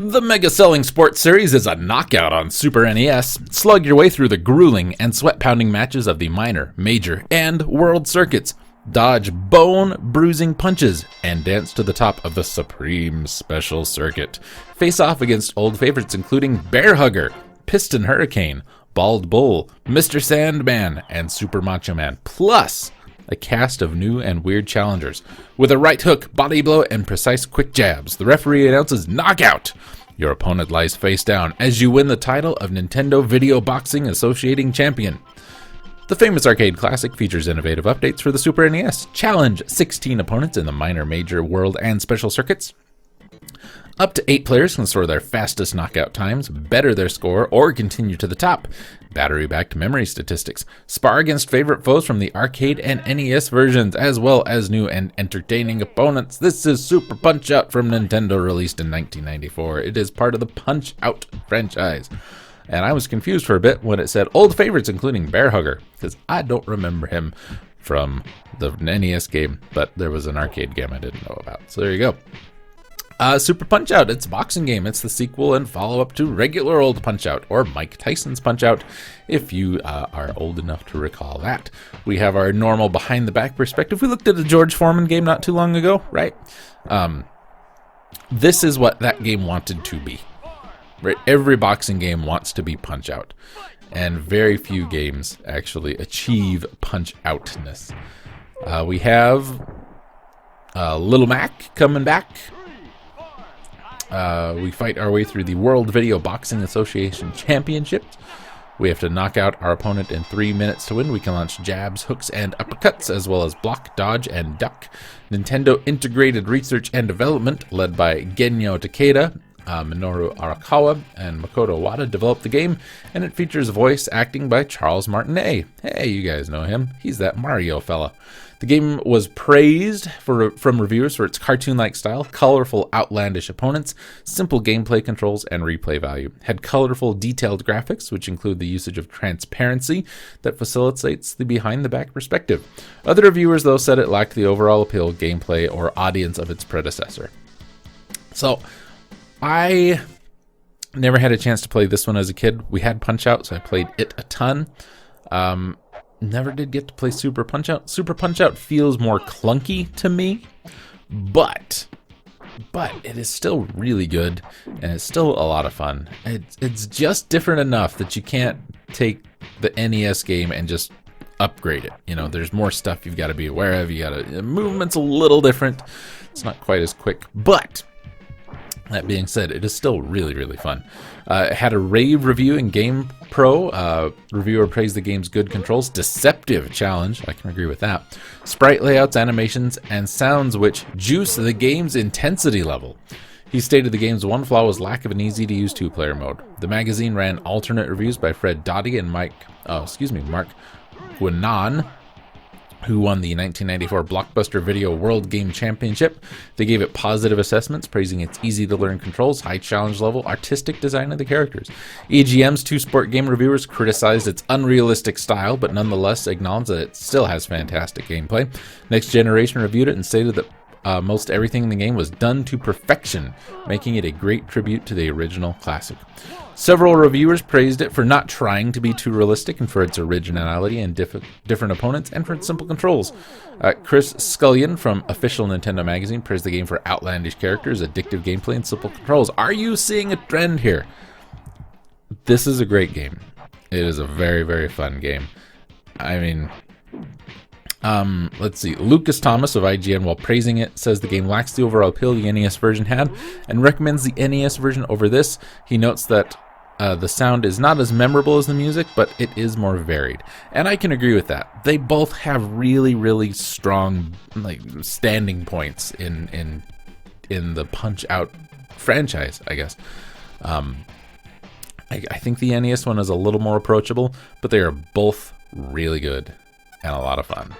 The mega-selling sports series is a knockout on Super NES. Slug your way through the grueling and sweat-pounding matches of the minor, major, and world circuits. Dodge bone-bruising punches and dance to the top of the Supreme Special Circuit. Face off against old favorites including Bear Hugger, Piston Hurricane, Bald Bull, Mr. Sandman, and Super Macho Man. Plus, a cast of new and weird challengers. With a right hook, body blow, and precise quick jabs, the referee announces knockout. Your opponent lies face down as you win the title of Nintendo Video Boxing Associating Champion. The famous arcade classic features innovative updates for the Super NES. Challenge 16 opponents in the minor, major, world, and special circuits. Up to 8 players can score their fastest knockout times, better their score, or continue to the top. Battery-backed memory statistics. Spar against favorite foes from the arcade and NES versions, as well as new and entertaining opponents. This is Super Punch-Out from Nintendo, released in 1994. It is part of the Punch-Out franchise. And I was confused for a bit when it said old favorites, including Bear Hugger, because I don't remember him from the NES game, but there was an arcade game I didn't know about. So there you go. Super Punch-Out, it's a boxing game. It's the sequel and follow-up to regular old Punch-Out, or Mike Tyson's Punch-Out, if you are old enough to recall that. We have our normal behind-the-back perspective. We looked at the George Foreman game not too long ago, right? This is what that game wanted to be. Right? Every boxing game wants to be Punch-Out, and very few games actually achieve Punch-Outness. We have Little Mac coming back. We fight our way through the World Video Boxing Association Championships. We have to knock out our opponent in 3 minutes to win. We can launch jabs, hooks, and uppercuts, as well as block, dodge, and duck. Nintendo Integrated Research and Development, led by Genyo Takeda, Minoru Arakawa, and Makoto Wada, developed the game, and it features voice acting by Charles Martinet. Hey, you guys know him. He's that Mario fella. The game was praised from reviewers for its cartoon-like style, colorful, outlandish opponents, simple gameplay controls, and replay value. Had colorful, detailed graphics, which include the usage of transparency that facilitates the behind-the-back perspective. Other reviewers, though, said it lacked the overall appeal, gameplay, or audience of its predecessor. So, I never had a chance to play this one as a kid. We had Punch-Out, so I played it a ton. Never did get to play Super Punch-Out. Super Punch-Out feels more clunky to me, but it is still really good, and it's still a lot of fun. It's just different enough that you can't take the NES game and just upgrade it. You know, there's more stuff you've got to be aware of. The movement's a little different. It's not quite as quick, but that being said, it is still really, really fun. It had a rave review in Game Pro. Reviewer praised the game's good controls, deceptive challenge, I can agree with that, sprite layouts, animations, and sounds which juice the game's intensity level. He stated the game's one flaw was lack of an easy-to-use two-player mode. The magazine ran alternate reviews by Fred Dottie and Mark Guinan, who won the 1994 Blockbuster Video World Game Championship. They gave it positive assessments, praising its easy-to-learn controls, high challenge level, artistic design of the characters. EGM's two sport game reviewers criticized its unrealistic style, but nonetheless acknowledged that it still has fantastic gameplay. Next Generation reviewed it and stated that most everything in the game was done to perfection, making it a great tribute to the original classic. Several reviewers praised it for not trying to be too realistic and for its originality and different opponents and for its simple controls. Chris Scullion from Official Nintendo Magazine praised the game for outlandish characters, addictive gameplay, and simple controls. Are you seeing a trend here? This is a great game. It is a very, very fun game. I mean, let's see. Lucas Thomas of IGN, while praising it, says the game lacks the overall appeal the NES version had and recommends the NES version over this. He notes that the sound is not as memorable as the music, but it is more varied. And I can agree with that. They both have really, really strong standing points in the Punch-Out franchise, I guess. I think the NES one is a little more approachable, but they are both really good and a lot of fun.